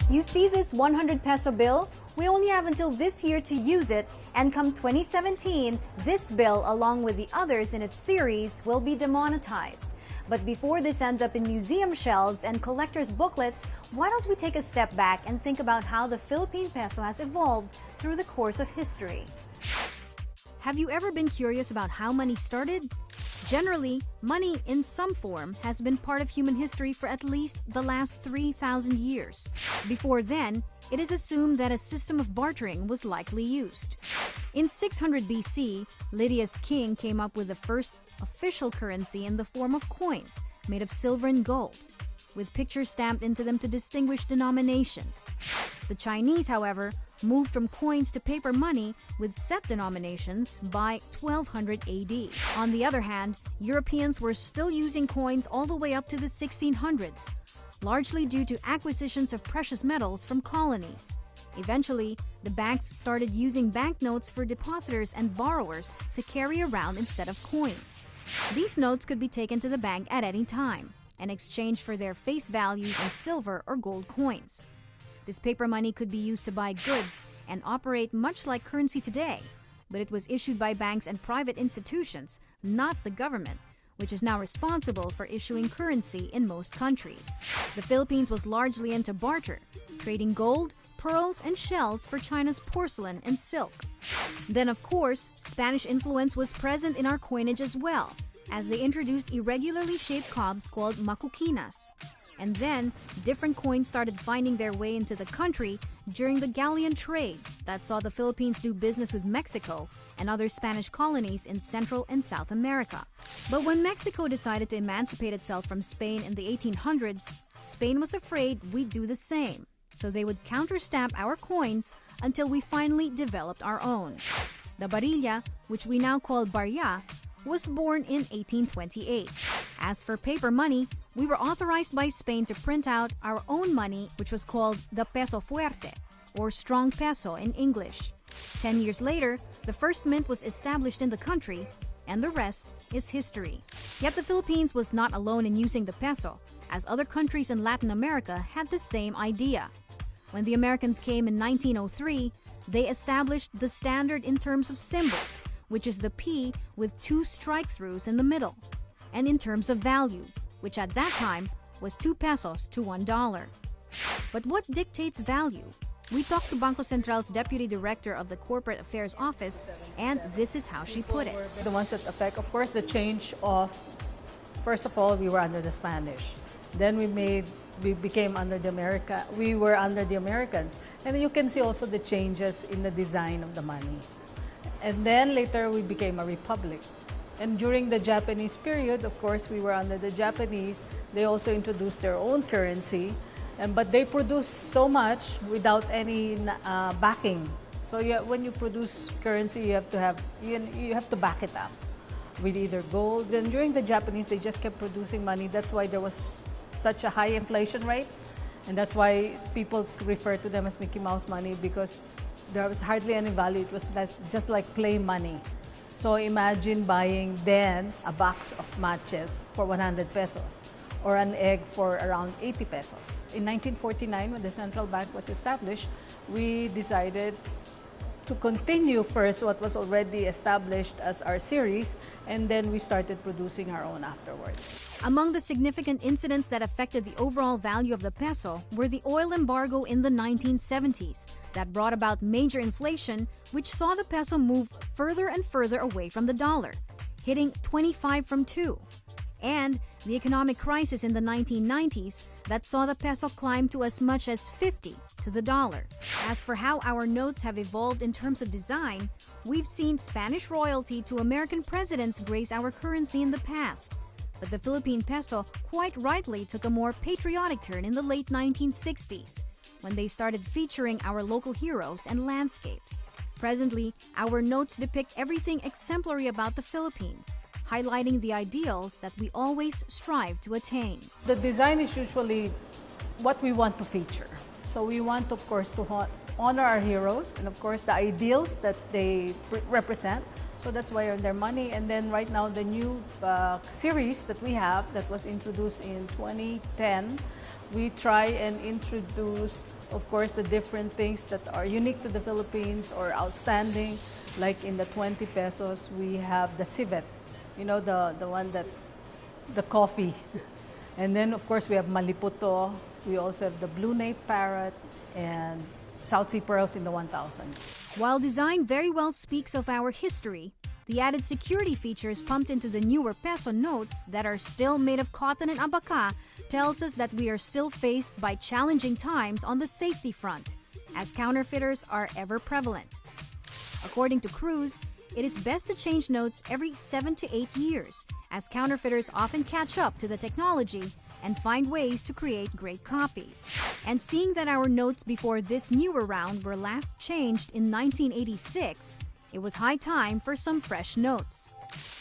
You see this 100 peso bill? We only have until this year to use it, and come 2017, this bill, along with the others in its series, will be demonetized. But before this ends up in museum shelves and collectors' booklets, why don't we take a step back and think about how the Philippine peso has evolved through the course of history? Have you ever been curious about how money started? Generally, money in some form has been part of human history for at least the last 3,000 years. Before then, it is assumed that a system of bartering was likely used. In 600 BC, Lydia's king came up with the first official currency in the form of coins made of silver and gold, with pictures stamped into them to distinguish denominations. The Chinese, however, moved from coins to paper money with set denominations by 1200 AD. On the other hand, Europeans were still using coins all the way up to the 1600s, largely due to acquisitions of precious metals from colonies. Eventually, the banks started using banknotes for depositors and borrowers to carry around instead of coins. These notes could be taken to the bank at any time and exchanged for their face values in silver or gold coins. This paper money could be used to buy goods and operate much like currency today, but it was issued by banks and private institutions, not the government, which is now responsible for issuing currency in most countries. The Philippines was largely into barter, trading gold, pearls, and shells for China's porcelain and silk. Then, of course, Spanish influence was present in our coinage as well, as they introduced irregularly shaped cobs called makukinas. And then, different coins started finding their way into the country during the galleon trade that saw the Philippines do business with Mexico and other Spanish colonies in Central and South America. But when Mexico decided to emancipate itself from Spain in the 1800s, Spain was afraid we'd do the same, so they would counterstamp our coins until we finally developed our own. The barilla, which we now call barya, was born in 1828. As for paper money, we were authorized by Spain to print out our own money, which was called the peso fuerte, or strong peso in English. 10 years later, the first mint was established in the country, and the rest is history. Yet the Philippines was not alone in using the peso, as other countries in Latin America had the same idea. When the Americans came in 1903, they established the standard in terms of symbols, which is the P with 2 strike-throughs in the middle, and in terms of value, which at that time was 2 pesos to $1. But what dictates value? We talked to Bangko Central's Deputy Director of the Corporate Affairs Office, and this is how she put it. The ones that affect, of course, the change of, first of all, we were under the Spanish. Then we became under we were under the Americans. And you can see also the changes in the design of the money. And then later we became a republic. And during the Japanese period, of course, we were under the Japanese. They also introduced their own currency, but they produced so much without any backing. So when you produce currency, you have to back it up with either gold. Then during the Japanese, they just kept producing money. That's why there was such a high inflation rate, and that's why people refer to them as Mickey Mouse money, because there was hardly any value. It was just like play money. So imagine buying then a box of matches for 100 pesos or an egg for around 80 pesos. In 1949, when the central bank was established, we decided to continue first what was already established as our series, and then we started producing our own afterwards. Among the significant incidents that affected the overall value of the peso were the oil embargo in the 1970s that brought about major inflation, which saw the peso move further and further away from the dollar, hitting 25 from 2. And the economic crisis in the 1990s that saw the peso climb to as much as 50 to the dollar. As for how our notes have evolved in terms of design, we've seen Spanish royalty to American presidents grace our currency in the past. But the Philippine peso quite rightly took a more patriotic turn in the late 1960s, when they started featuring our local heroes and landscapes. Presently, our notes depict everything exemplary about the Philippines, highlighting the ideals that we always strive to attain. The design is usually what we want to feature. So we want, of course, to honor our heroes and, of course, the ideals that they represent. So that's why their money. And then right now, the new series that we have that was introduced in 2010, we try and introduce, of course, the different things that are unique to the Philippines or outstanding. Like in the 20 pesos, we have the civet, you know, the one that's the coffee. And then, of course, we have Maliputo. We also have the blue nape parrot and South Sea pearls in the 1,000. While design very well speaks of our history, the added security features pumped into the newer peso notes that are still made of cotton and abaca tells us that we are still faced by challenging times on the safety front, as counterfeiters are ever prevalent. According to Cruz, it is best to change notes every 7 to 8 years, as counterfeiters often catch up to the technology and find ways to create great copies. And seeing that our notes before this newer round were last changed in 1986, it was high time for some fresh notes.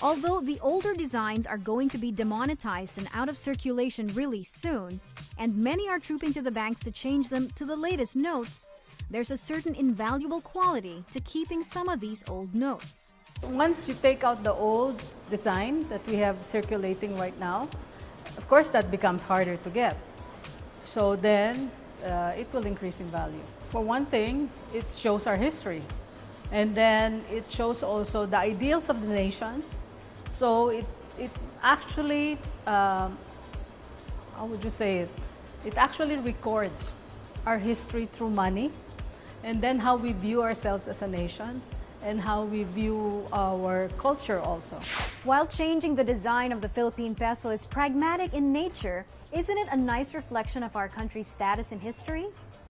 Although the older designs are going to be demonetized and out of circulation really soon, and many are trooping to the banks to change them to the latest notes, there's a certain invaluable quality to keeping some of these old notes. Once you take out the old design that we have circulating right now, of course that becomes harder to get. So then it will increase in value. For one thing, it shows our history. And then it shows also the ideals of the nation. So it actually, how would you say it? It actually records our history through money, and then how we view ourselves as a nation, and how we view our culture also. While changing the design of the Philippine peso is pragmatic in nature, isn't it a nice reflection of our country's status in history?